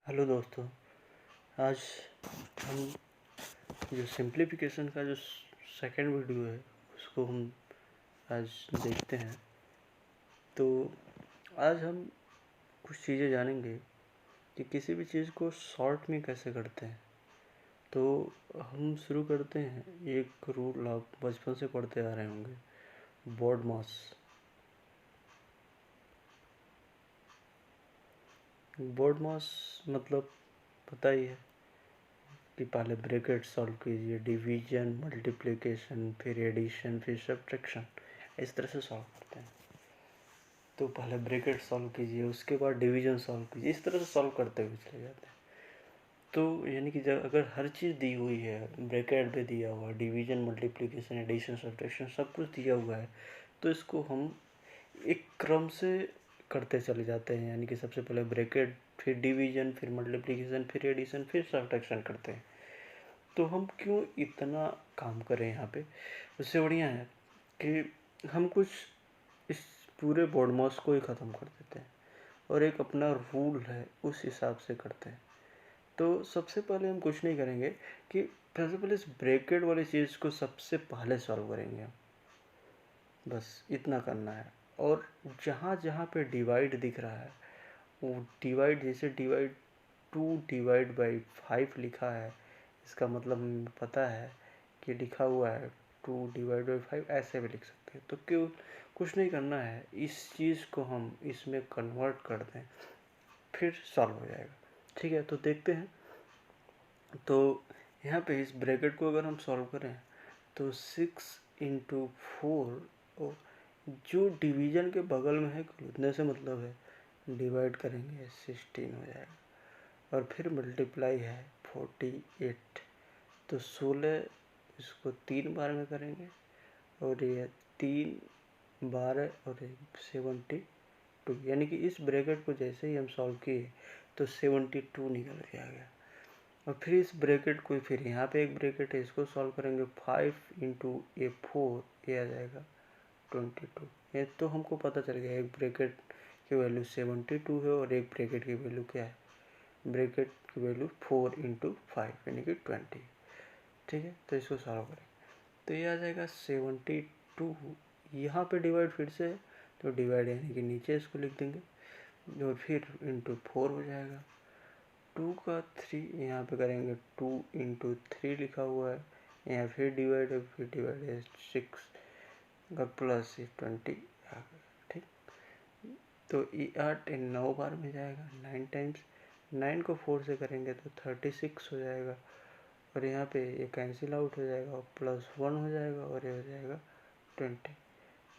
Hello दोस्तों। आज हम जो सिंप्लीफिकेशन का जो सेकंड वीडियो है उसको हम आज देखते हैं। तो आज हम कुछ चीज़ें जानेंगे कि किसी भी चीज़ को शॉर्ट में कैसे करते हैं। तो हम शुरू करते हैं। एक रूल आप बचपन से पढ़ते आ रहे होंगे, BODMAS। BODMAS मतलब पता ही है कि पहले ब्रैकेट सॉल्व कीजिए, डिवीजन, मल्टीप्लिकेशन, फिर एडिशन, फिर सब्ट्रैक्शन, इस तरह से सॉल्व करते हैं। तो पहले ब्रैकेट सॉल्व कीजिए, उसके बाद डिवीजन सॉल्व कीजिए, इस तरह से सॉल्व करते हुए चले जाते हैं। तो यानी कि जब अगर हर चीज़ दी हुई है, ब्रैकेट भी दिया हुआ है, डिवीजन, मल्टीप्लिकेशन, एडिशन, सब्ट्रैक्शन सब कुछ दिया हुआ है, तो इसको हम एक क्रम से करते चले जाते हैं। यानी कि सबसे पहले ब्रैकेट, फिर डिवीजन, फिर मल्टीप्लिकेशन, फिर एडिशन, फिर सब्ट्रैक्शन करते हैं। तो हम क्यों इतना काम करें यहाँ पे? उससे बढ़िया है कि हम कुछ इस पूरे BODMAS को ही ख़त्म कर देते हैं और एक अपना रूल है उस हिसाब से करते हैं। तो सबसे पहले हम कुछ नहीं करेंगे कि सबसे पहले इस ब्रैकेट वाली चीज़ को सबसे पहले सॉल्व करेंगे हम। बस इतना करना है। और जहाँ जहाँ पे डिवाइड दिख रहा है वो डिवाइड, जैसे डिवाइड 2/5 लिखा है, इसका मतलब हमें पता है कि लिखा हुआ है 2/5, ऐसे भी लिख सकते हैं। तो क्यों कुछ नहीं करना है, इस चीज़ को हम इसमें कन्वर्ट कर दें, फिर सॉल्व हो जाएगा। ठीक है, तो देखते हैं। तो यहाँ पे इस ब्रैकेट को अगर हम सॉल्व करें तो 6 × 4, और जो डिवीजन के बगल में है उतने से मतलब है, डिवाइड करेंगे 16 हो जाएगा। और फिर मल्टीप्लाई है 48, तो 16 इसको 3 बार में करेंगे, और ये 3, 12 और 72, यानी कि इस ब्रैकेट को जैसे ही हम सॉल्व किए तो 72 निकल के आ गया। और फिर इस ब्रैकेट को, फिर यहाँ पे एक ब्रैकेट है, इसको सॉल्व करेंगे 5 × 4, ये आ जाएगा 22। ये तो हमको पता चल गया एक ब्रैकेट की वैल्यू 72 है और एक ब्रैकेट की वैल्यू क्या है, ब्रैकेट की वैल्यू 4 × 5 यानी कि 20। ठीक है, तो इसको सॉल्व करें तो ये आ जाएगा 72। यहाँ पे डिवाइड फिर से है, तो डिवाइड यानी कि नीचे इसको लिख देंगे और फिर ×4 हो जाएगा। 2 का 3 यहाँ पे करेंगे, 2 × 3 लिखा हुआ है, यहाँ फिर डिवाइड है, फिर डिवाइड है 6 और प्लस 20 आ गया। ठीक, तो ये 8 9 बार में जाएगा, 9 टाइम्स। 9 को 4 से करेंगे तो 36 हो जाएगा, और यहाँ पे ये कैंसिल आउट हो जाएगा और +1 हो जाएगा, और ये हो जाएगा 20।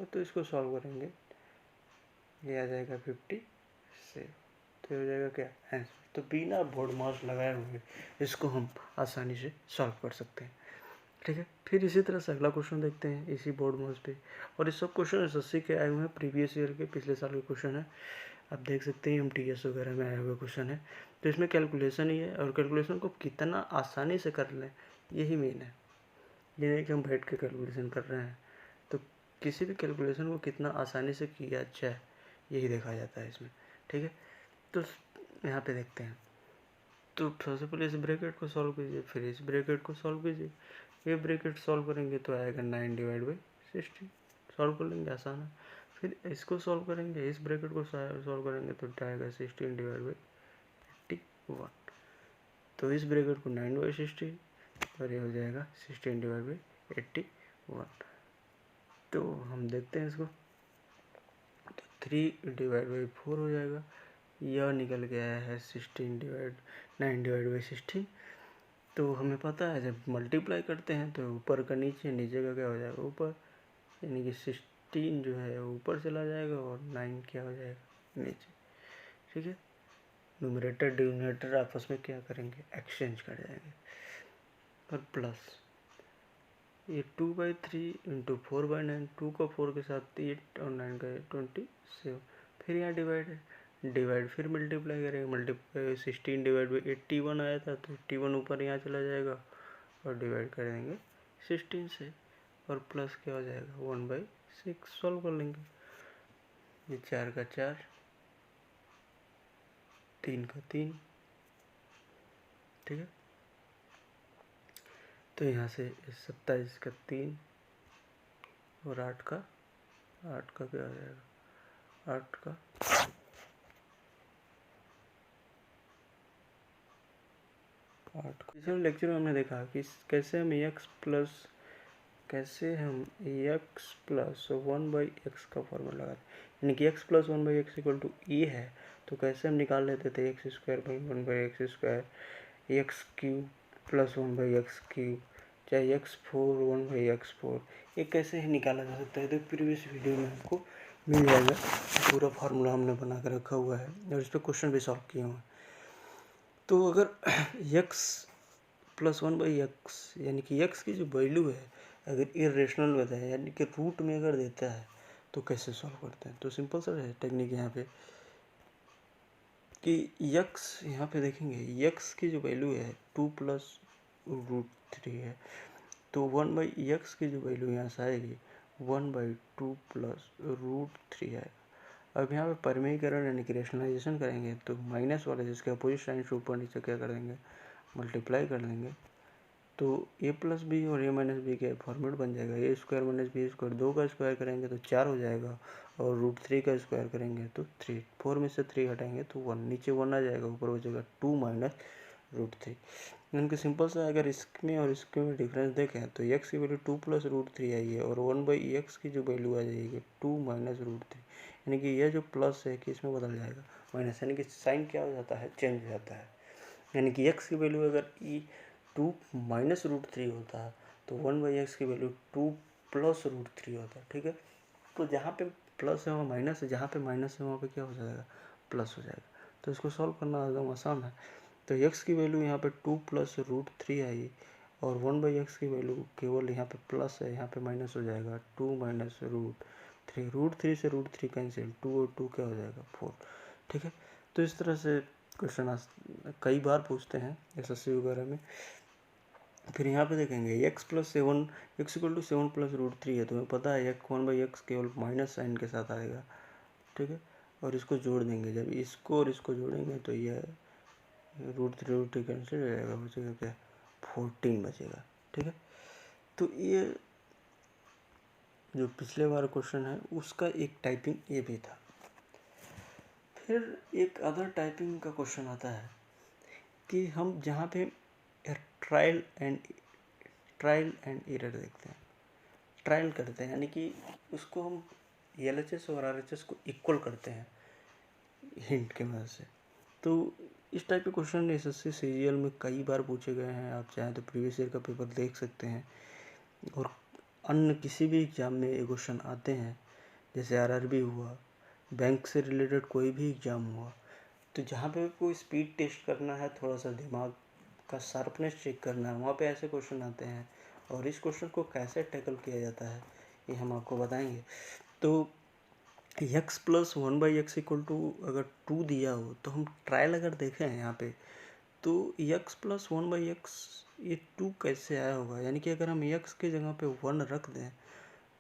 तो इसको सॉल्व करेंगे, ये आ जाएगा 57। तो ये हो जाएगा क्या, आंसर। तो बिना BODMAS लगाए हुए इसको हम आसानी से सॉल्व कर सकते हैं। ठीक है, फिर इसी तरह से अगला क्वेश्चन देखते हैं इसी BODMAS पे। और ये सब क्वेश्चन SSC के आए हुए हैं, प्रीवियस ईयर के, पिछले साल के क्वेश्चन है। आप देख सकते हैं MTS वगैरह में आए हुए क्वेश्चन है। तो इसमें कैलकुलेशन ही है, और कैलकुलेशन को कितना आसानी से कर लें यही मेन है। ये नहीं कि हम बैठ के कैलकुलेशन कर रहे हैं, तो किसी भी कैलकुलेशन को कितना आसानी से किया जाए यही देखा जाता है इसमें। ठीक है, तो यहाँ पे देखते हैं। तो सबसे पहले इस ब्रैकेट को सॉल्व कीजिए, फिर इस ब्रैकेट को सॉल्व कीजिए। ये ब्रैकेट सॉल्व करेंगे तो आएगा 9/16, सॉल्व कर लेंगे, आसान है। फिर इसको सॉल्व करेंगे, इस ब्रैकेट को सॉल्व करेंगे तो आएगा 16/81। तो इस ब्रैकेट को 9/16 और ये हो जाएगा 16/81। तो हम देखते हैं इसको, तो 3/4 हो जाएगा। यह निकल के आया है 9/16। तो हमें पता है जब मल्टीप्लाई करते हैं तो ऊपर का नीचे, नीचे का क्या हो जाएगा ऊपर, यानी कि 16 जो है ऊपर चला जाएगा और 9 क्या हो जाएगा नीचे। ठीक है, न्यूमरेटर डिनोमिनेटर आपस में क्या करेंगे, एक्सचेंज कर जाएंगे। और प्लस ये 2/3 × 4/9, 2 का 4 के साथ 8 और 9 का 27। फिर यहाँ डिवाइड है, डिवाइड फिर मल्टीप्लाई करेंगे, मल्टीप्लाई 16/81 आया था तो 81 ऊपर यहाँ चला जाएगा और डिवाइड कर देंगे 16 से, और प्लस क्या हो जाएगा 1/6। सॉल्व कर लेंगे, ये 4 का 4, 3 का 3, ठीक है। तो यहाँ से 27 का 3 और 8 का क्या आ जाएगा, 8 का पिछले लेक्चर में हमने देखा कि कैसे हम एक्स प्लस 1/x का फॉर्मूला लगाते हैं, यानी कि x plus 1/x equal to a है, तो कैसे हम निकाल लेते थे x square by 1/x square, x cube plus 1/x cube, चाहे x4 1/x4, ये कैसे ही निकाला जा सकता है। तो प्रीवियस वीडियो में आपको मिल जाएगा, पूरा फार्मूला हमने बना कर रखा हुआ है और इस पर क्वेश्चन भी सॉल्व किए हुए हैं। तो अगर x प्लस 1/x यानी कि x की जो वैल्यू है अगर इरेशनल में है, यानी कि रूट में अगर देता है, तो कैसे सॉल्व करते हैं। तो सिंपल सा है टेक्निक यहाँ पे कि x यहाँ पे देखेंगे, x की जो वैल्यू है 2 प्लस √3 है, तो 1/x की जो वैल्यू यहाँ से आएगी 1/2 प्लस √3 है। अब यहाँ पे परिमेयीकरण यानी कि रेशनलाइजेशन करेंगे तो माइनस वाले जिसके अपोजिट साइन से ऊपर नीचे क्या कर देंगे, मल्टीप्लाई कर देंगे, तो a प्लस बी और a माइनस बी का फॉर्मेट बन जाएगा। ए स्क्वायर माइनस बी स्क्वायर, 2 का स्क्वायर करेंगे तो 4 हो जाएगा और √3 का स्क्वायर करेंगे तो 3, 4 में से 3 हटाएंगे तो 1, नीचे 1 आ जाएगा, ऊपर बचेगा 2 माइनस √3। यानी कि सिंपल सा अगर इसमें और इसमें डिफरेंस देखें तो x की वैल्यू 2 प्लस √3 आई है और 1/x की जो वैल्यू आ जाएगी 2 माइनस √3, यानी कि यह जो प्लस है कि इसमें बदल जाएगा माइनस, यानी कि साइन क्या हो जाता है, चेंज हो जाता है। यानी कि x की वैल्यू अगर 2 माइनस √3 होता है तो 1/x की वैल्यू 2 प्लस √3 होता है। ठीक है, तो जहाँ पे प्लस है वहाँ माइनस है, जहाँ पे माइनस है वहाँ पे क्या हो जाएगा, प्लस हो जाएगा। तो इसको सॉल्व करना एकदम आसान है। तो x की वैल्यू यहाँ पे 2 प्लस √3 आई और 1/x की वैल्यू केवल यहाँ पे प्लस है, यहाँ पे माइनस हो जाएगा 2 माइनस √3, √3 से √3 कैंसिल, 2 और 2 क्या हो जाएगा, 4। ठीक है, तो इस तरह से क्वेश्चन कई बार पूछते हैं एसएससी वगैरह में। फिर यहाँ पे देखेंगे x plus 7, x equal to 7 plus √3 है, तुम्हें पता है 1/x केवल माइनस साइन के साथ आएगा। ठीक है, और इसको जोड़ देंगे, जब इसको और इसको जोड़ेंगे तो यह √3 कैंसिल हो जाएगा, बचेगा क्या, 14 बचेगा। ठीक है, तो ये जो पिछले बार क्वेश्चन है उसका एक टाइपिंग ये भी था। फिर एक अदर टाइपिंग का क्वेश्चन आता है कि हम जहाँ पे ट्रायल एंड एरर देखते हैं, ट्रायल करते हैं, यानी कि उसको हम LHS और RHS को इक्वल करते हैं हिंट के मदद से। तो इस टाइप के क्वेश्चन एसएससी सीजीएल में कई बार पूछे गए हैं, आप चाहें तो प्रीवियस ईयर का पेपर देख सकते हैं, और अन्य किसी भी एग्ज़ाम में ये क्वेश्चन आते हैं, जैसे RRB हुआ, बैंक से रिलेटेड कोई भी एग्ज़ाम हुआ, तो जहाँ पे कोई स्पीड टेस्ट करना है, थोड़ा सा दिमाग का शार्पनेस चेक करना है, वहाँ पे ऐसे क्वेश्चन आते हैं। और इस क्वेश्चन को कैसे टैकल किया जाता है ये हम आपको बताएंगे। तो x plus 1/x equal to अगर 2 दिया हो तो हम ट्रायल अगर देखें यहाँ पे तो x प्लस 1/x ये 2 कैसे आया होगा, यानी कि अगर हम x के जगह पे 1 रख दें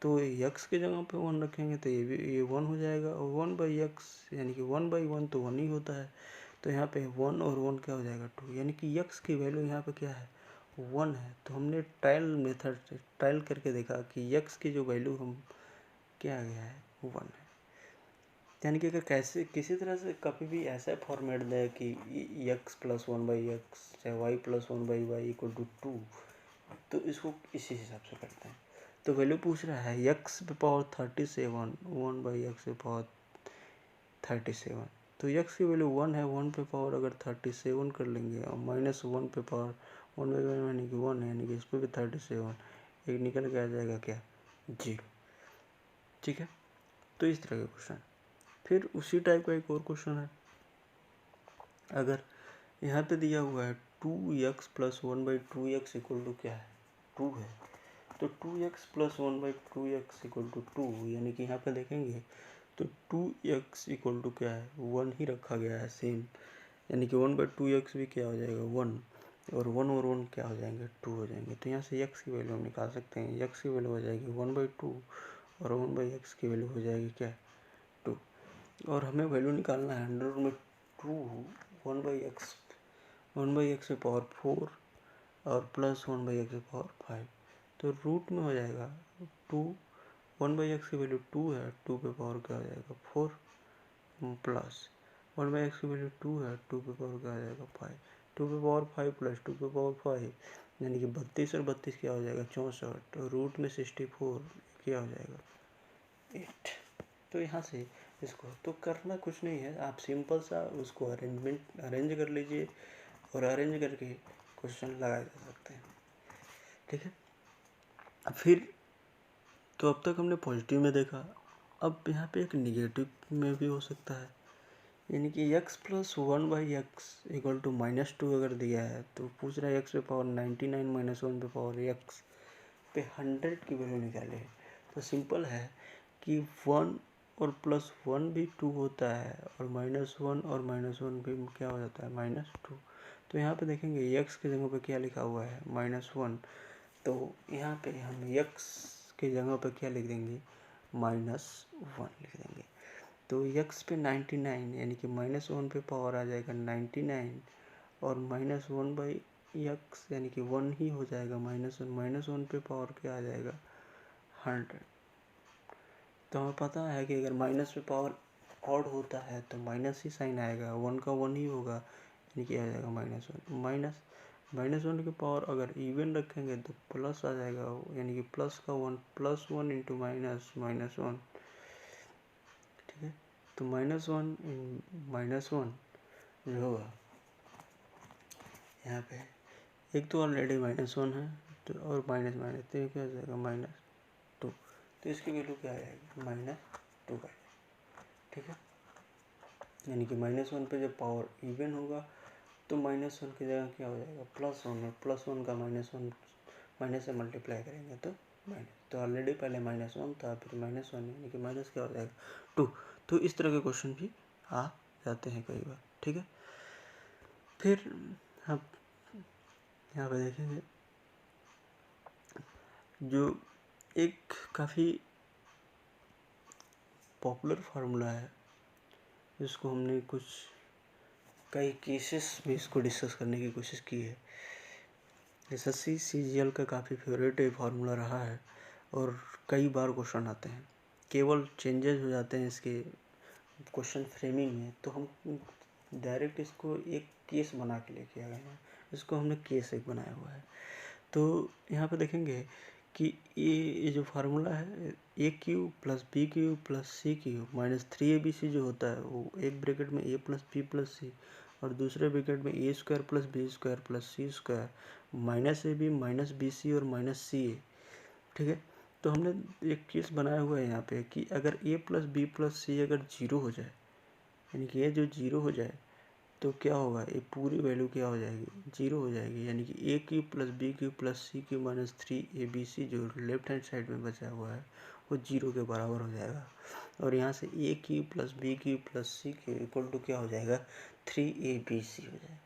तो x के जगह पे 1 रखेंगे तो ये 1 हो जाएगा, और 1/x यानी कि 1/1 तो 1 ही होता है, तो यहाँ पे 1 और 1 क्या हो जाएगा, 2, यानी कि x की वैल्यू यहाँ पे क्या है, 1 है। तो हमने ट्रायल मेथड से ट्रायल करके देखा कि x की जो वैल्यू हम क्या आ गया है, 1 है। यानी कि अगर कैसे किसी तरह से कभी भी ऐसा फॉर्मेट दे कि x प्लस 1/x चाहे y plus 1/y equal to 2, तो इसको इसी हिसाब से करते हैं। तो वैल्यू पूछ रहा है x पे पावर 37 1/x पे पावर 37, तो x की वैल्यू 1 है, 1 पे पावर अगर 37 कर लेंगे और माइनस 1 पे पावर 1/1 यानी कि 1 है, यानी कि इस पर भी 37, एक निकल के आ जाएगा क्या, 0। ठीक है, तो इस तरह के क्वेश्चन। फिर उसी टाइप का एक और क्वेश्चन है, अगर यहाँ पे दिया हुआ है 2x plus 1/2x equal to क्या है, 2 है, तो 2x plus 1/2x equal to 2, यानी कि यहाँ पे देखेंगे तो 2x इक्वल टू क्या है, 1 ही रखा गया है सेम, यानी कि 1/2x भी क्या हो जाएगा, 1, और 1 और 1 क्या हो जाएंगे, 2 हो जाएंगे। तो यहाँ से x की वैल्यू हम निकाल सकते हैं, x की वैल्यू हो जाएगी 1/2 और 1/x की वैल्यू हो जाएगी क्या, 2। और हमें वैल्यू निकालना है अंडर रूट में 2 1/x 1/x⁴ और प्लस 1/x⁴ तो रूट में हो जाएगा 2। 1/x की वैल्यू 2 है, 2 पे पावर क्या हो जाएगा 4 प्लस 1/x की वैल्यू 2 है, 2 पे पावर क्या हो जाएगा 5। 2 पे पावर 5 प्लस 2 पे पावर 5 यानी कि 32 और 32 क्या हो जाएगा 64 और रूट में 64 क्या हो जाएगा 8। तो यहाँ से इसको तो करना कुछ नहीं है, आप सिंपल सा उसको अरेंज कर लीजिए और अरेंज करके क्वेश्चन लगाए जा सकते हैं। ठीक है, फिर तो अब तक हमने पॉजिटिव में देखा, अब यहाँ पे एक निगेटिव में भी हो सकता है, यानी कि x plus 1/x equal to -2 अगर दिया है तो पूछ रहा है x पे पावर 99 माइनस 1 पे पावर x पे 100 की वैल्यू निकाले। तो सिंपल है कि 1 और प्लस 1 भी 2 होता है और -1 और -1 भी क्या हो जाता है -2। तो यहाँ पे देखेंगे x की जगह पे क्या लिखा हुआ है -1, तो यहाँ पे हम x की जगह पे क्या लिख देंगे -1 लिख देंगे। तो x पे 99 यानी कि -1 पे पावर आ जाएगा 99 और -1/x यानी कि 1 ही हो जाएगा -1 पे पावर क्या आ जाएगा 100। तो हमें पता है कि अगर माइनस पे पावर ऑड होता है तो माइनस ही साइन आएगा, 1 का 1 ही होगा यानी कि आ जाएगा -1 -1 की पावर अगर इवन रखेंगे तो प्लस आ जाएगा यानी कि प्लस का 1 +1 इंटू -1। ठीक है, तो -1 जो होगा यहाँ पे एक तो ऑलरेडी -1 है तो और माइनस तो क्या हो जाएगा -2, तो इसकी वैल्यू क्या आ जाएगी -2 का। ठीक है, यानी कि -1 पे जब पावर इवन होगा तो -1 की जगह क्या हो जाएगा +1 और +1 का -1 माइनस से मल्टीप्लाई करेंगे तो माइनस, तो ऑलरेडी पहले -1 था फिर -1 यानी कि माइनस क्या हो जाएगा 2। तो इस तरह के क्वेश्चन भी आ जाते हैं कई बार। ठीक है, फिर हम यहाँ पे देखेंगे जो एक काफ़ी पॉपुलर फार्मूला है, इसको हमने कुछ कई केसेस में इसको डिस्कस करने की कोशिश की है। SSC CGL का काफ़ी फेवरेट फार्मूला रहा है और कई बार क्वेश्चन आते हैं, केवल चेंजेस हो जाते हैं इसके क्वेश्चन फ्रेमिंग में, तो हम डायरेक्ट इसको एक केस बना के लेके आ गए हैं, इसको हमने केस एक बनाया हुआ है। तो यहाँ पे देखेंगे कि ये जो फार्मूला है a³ + b³ + c³ -3abc जो होता है वो एक ब्रैकेट में a + b + c और दूसरे ब्रैकेट में a² + b² + c² -ab -bc और -ca। ठीक है, तो हमने एक केस बनाया हुआ है यहाँ पे कि अगर a + b + c अगर 0 हो जाए, यानी कि ये जो 0 हो जाए तो क्या होगा, ये पूरी वैल्यू क्या हो जाएगी 0 हो जाएगी, यानी कि a³ + b³ + c³ -3abc जो लेफ्ट हैंड साइड में बचा हुआ है वो 0 के बराबर हो जाएगा। और यहाँ से a³ + b³ + c³ equal to क्या हो जाएगा 3abc हो जाएगा।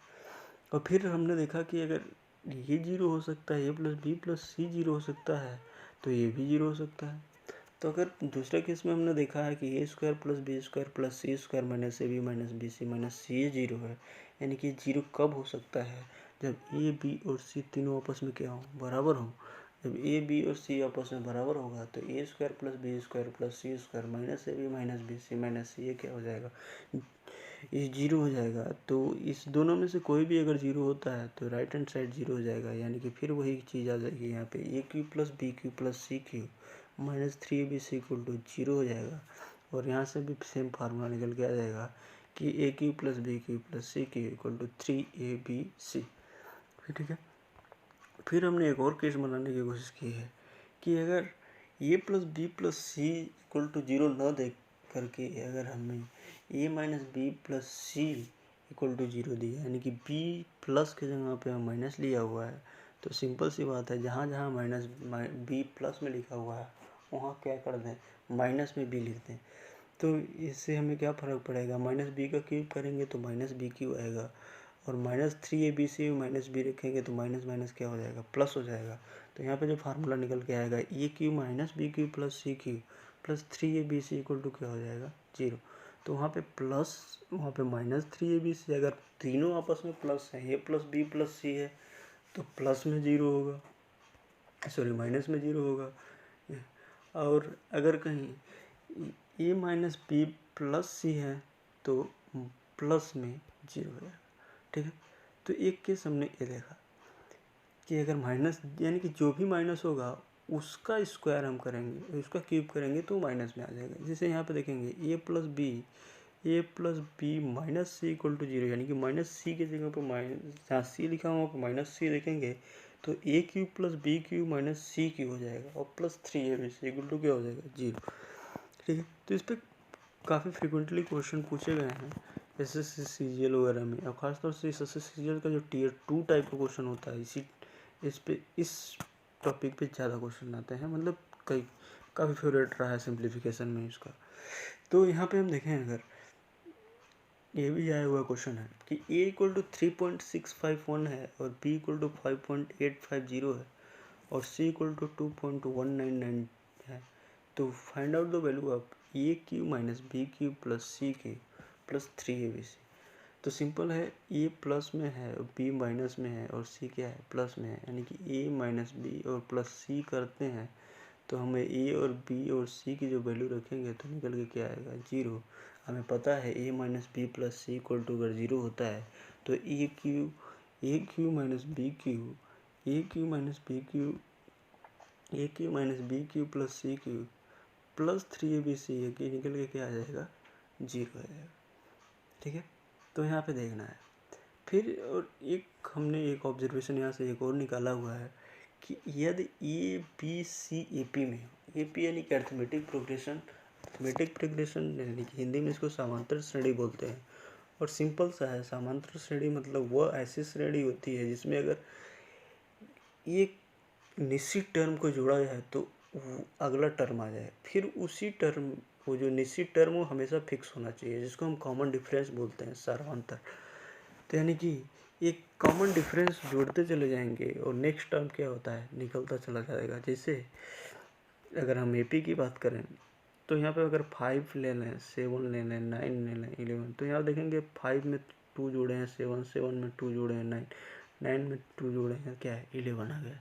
और फिर हमने देखा कि अगर ये 0 हो सकता है a + b + c 0 हो सकता है तो ये भी 0 हो सकता है। तो अगर दूसरे केस में हमने देखा है कि a² + b² + c² -ab -bc -ca 0 है, यानी कि 0 कब हो सकता है जब a b और c तीनों आपस में क्या हो बराबर हो। जब a b और c आपस में बराबर होगा तो a² + b² + c² -ab -bc -ca क्या हो जाएगा ये 0 हो जाएगा। तो इस दोनों में से कोई भी अगर 0 होता है तो राइट हैंड साइड 0 हो जाएगा, यानी कि फिर वही चीज़ आ जाएगी यहाँ पे a³ + b³ + c³ -3abc = 0 हो जाएगा। और यहाँ से भी सेम फार्मूला निकल के आ जाएगा कि a³ + b³ + c³ = 3abc। ठीक है, फिर हमने एक और केस बनाने की कोशिश की है कि अगर a + b + c = 0 न दे करके अगर हमें a - b + c = 0 दिया, यानी कि b प्लस के जगह पे हम माइनस लिया हुआ है, तो सिंपल सी बात है जहाँ जहाँ b प्लस में लिखा हुआ है वहाँ क्या कर दें माइनस में b लिख दें। तो इससे हमें क्या फ़र्क पड़ेगा, -b का क्यूब करेंगे तो -b³ आएगा और -3abc -b रखेंगे तो माइनस क्या हो जाएगा प्लस हो जाएगा। तो यहाँ पे जो फार्मूला निकल के आएगा a³ - b³ + c³ + 3abc = क्या हो जाएगा 0। तो वहाँ पे प्लस, वहाँ पे -3abc, अगर तीनों आपस में प्लस है, a प्लस बी प्लस सी है, तो प्लस में 0 होगा, सॉरी माइनस में 0 होगा। और अगर कहीं a माइनस बी प्लस सी है तो प्लस में 0 हो जाएगा। ठीक है, तो एक केस हमने ये देखा कि अगर माइनस, यानी कि जो भी माइनस होगा उसका स्क्वायर हम करेंगे, उसका क्यूब करेंगे तो माइनस में आ जाएगा। जैसे यहाँ पे देखेंगे a plus b minus c equal to 0, यानी कि माइनस सी की जगह पर माइनस, जहाँ सी लिखा हुआ पर माइनस सी देखेंगे तो a cube plus b cube minus c cube हो जाएगा, और प्लस 3abc इक्वल टू क्या हो जाएगा, 0। ठीक है, तो इस पर काफ़ी फ्रिक्वेंटली क्वेश्चन पूछे गए हैं एसएससी सीजीएल वगैरह में, और ख़ासतौर से इस एसएससी सीजीएल का जो टियर 2 टाइप का क्वेश्चन होता है, इस टॉपिक पे ज़्यादा क्वेश्चन आते हैं, मतलब काफ़ी फेवरेट रहा है सिंप्लीफिकेशन में इसका। तो यहाँ पे हम देखें, अगर ये भी आया हुआ क्वेश्चन है कि a इक्वल टू 3.651 है और b इक्वल टू 5.850 है और c इक्वल टू 2.199 है, तो find out the value of a q minus b Q plus c Q plus 3abc। तो सिंपल है, a प्लस में है और b माइनस में है और c क्या है, प्लस में है, यानी कि a माइनस बी और प्लस c करते हैं तो हमें a और b और c की जो वैल्यू रखेंगे तो निकल के क्या आएगा, 0। हमें पता है a minus b plus c equal to अगर 0 होता है तो a cube minus b cube, a cube minus b cube, a cube minus b Q plus c Q plus 3abc ये निकल के क्या आ जाएगा, 0 आ जाएगा। ठीक है, तो यहाँ पे देखना है। फिर और हमने एक ऑब्जर्वेशन यहाँ से एक और निकाला हुआ है कि यदि A B C A P में, ए पी यानी कि अर्थमेटिक प्रोग्रेशन यानी कि हिंदी में इसको समांतर श्रेणी बोलते हैं, और सिंपल सा है, समांतर श्रेणी मतलब वह ऐसी श्रेणी होती है जिसमें अगर एक निश्चित टर्म को जोड़ा जाए तो अगला टर्म आ जाए, फिर उसी टर्म, वो जो निश्चित टर्म वो हमेशा फिक्स होना चाहिए, जिसको हम कॉमन डिफरेंस बोलते हैं, सारांतर। तो यानी कि एक कॉमन डिफरेंस जोड़ते चले जाएंगे और नेक्स्ट टर्म क्या होता है, निकलता चला जाएगा। जैसे अगर हम एपी की बात करें तो यहाँ पे अगर 5 ले लें, 7 ले लें, 9 ले लें, 11, तो यहाँ देखेंगे 5 में 2 जोड़े हैं 7 में 2 जोड़े हैं 9 में 2 जोड़े हैं क्या है, 11 आ गया।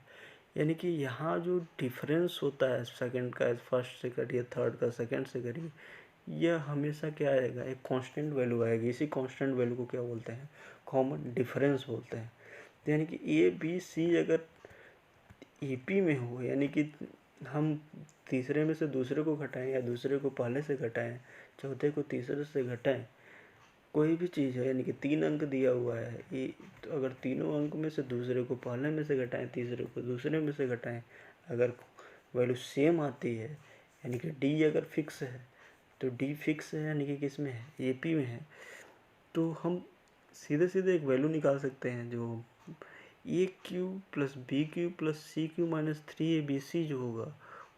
यानी कि यहाँ जो डिफरेंस होता है सेकंड का फर्स्ट से करिए, थर्ड का सेकंड से करिए, यह हमेशा क्या आएगा, एक कांस्टेंट वैल्यू आएगी। इसी कांस्टेंट वैल्यू को क्या बोलते हैं, कॉमन डिफरेंस बोलते हैं। तो यानी कि ए बी सी अगर ईपी में हो, यानी कि हम तीसरे में से दूसरे को घटाएं या दूसरे को पहले से घटाएं, चौथे को तीसरे से घटाएं, कोई भी चीज़ है, यानी कि 3 अंक दिया हुआ है ये, तो अगर तीनों अंक में से दूसरे को पहले में से घटाएं, तीसरे को दूसरे में से घटाएं, अगर वैल्यू सेम आती है, यानी कि डी अगर फिक्स है तो डी फिक्स है, यानी कि किस में है, एपी में है, तो हम सीधे सीधे एक वैल्यू निकाल सकते हैं जो a cube plus b Q plus c cube minus 3abc जो होगा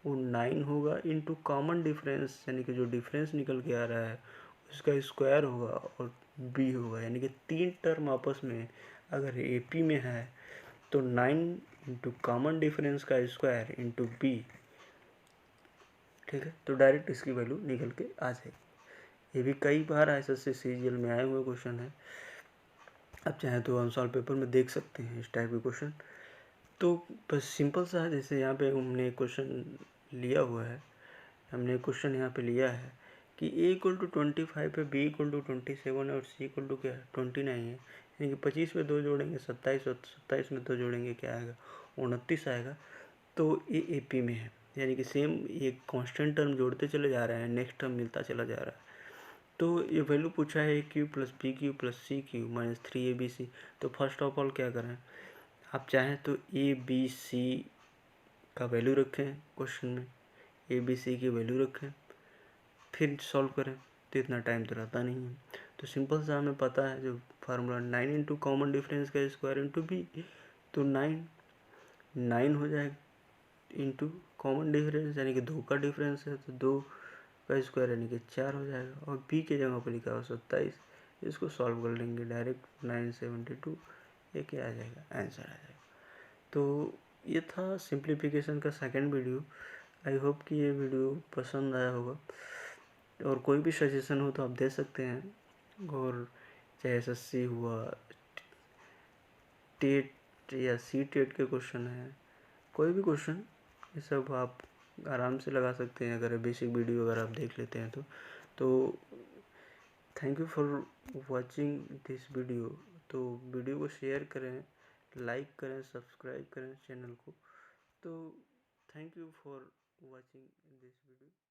वो 9 होगा इंटू कॉमन डिफरेंस, यानी कि जो डिफरेंस निकल के आ रहा है उसका स्क्वायर होगा और बी होगा, यानी कि 3 टर्म आपस में अगर एपी में है तो 9 इंटू कॉमन डिफरेंस का स्क्वायर इंटू बी। ठीक है, तो डायरेक्ट इसकी वैल्यू निकल के आ जाएगी। ये भी कई बार एसएससी सीजीएल में आए हुए क्वेश्चन है, आप चाहें तो आंसर पेपर में देख सकते हैं इस टाइप के क्वेश्चन। तो बस सिंपल सा है, जैसे यहाँ पे हमने क्वेश्चन लिया हुआ है, हमने क्वेश्चन यहाँ पे लिया है कि a इक्वल टू 25 है, b इक्वल टू 27 है और c इक्वल टू क्या है, 29 है, यानी कि 25 में 2 जोड़ेंगे 27 और 27 में 2 जोड़ेंगे क्या आएगा, 29 आएगा। तो ये ए पी में है, यानी कि सेम एक कांस्टेंट टर्म जोड़ते चले जा रहे हैं, नेक्स्ट टर्म मिलता चला जा रहा है। तो ये वैल्यू पूछा है a cube plus b Q plus c cube minus 3abc। तो फर्स्ट ऑफ ऑल क्या करें, आप चाहें तो ए बी सी का वैल्यू रखें क्वेश्चन में, ए बी सी की वैल्यू रखें, फिर सॉल्व करें, तो इतना टाइम तो रहता नहीं है। तो सिंपल सा हमें पता है जो फार्मूला, 9 इंटू कॉमन डिफरेंस का स्क्वायर इंटू बी, तो 9 हो जाएगा इंटू कॉमन डिफरेंस, यानी कि 2 का डिफरेंस है तो 2 का स्क्वायर यानी कि 4 हो जाएगा, और बी के जगह पर लिखा हुआ 27, इसको सॉल्व कर लेंगे डायरेक्ट 972, ये क्या आ जाएगा, आंसर आ जाएगा। तो ये था सिंप्लीफिकेशन का सेकंड वीडियो। आई होप कि ये वीडियो पसंद आया होगा। और कोई भी सजेशन हो तो आप दे सकते हैं। और चाहे SSC हुआ, टेट या सी-टेट के क्वेश्चन है, कोई भी क्वेश्चन, ये सब आप आराम से लगा सकते हैं अगर बेसिक वीडियो अगर आप देख लेते हैं तो thank you for watching this video. तो वीडियो को शेयर करें, लाइक करें, सब्सक्राइब करें चैनल को। तो thank you for watching this video.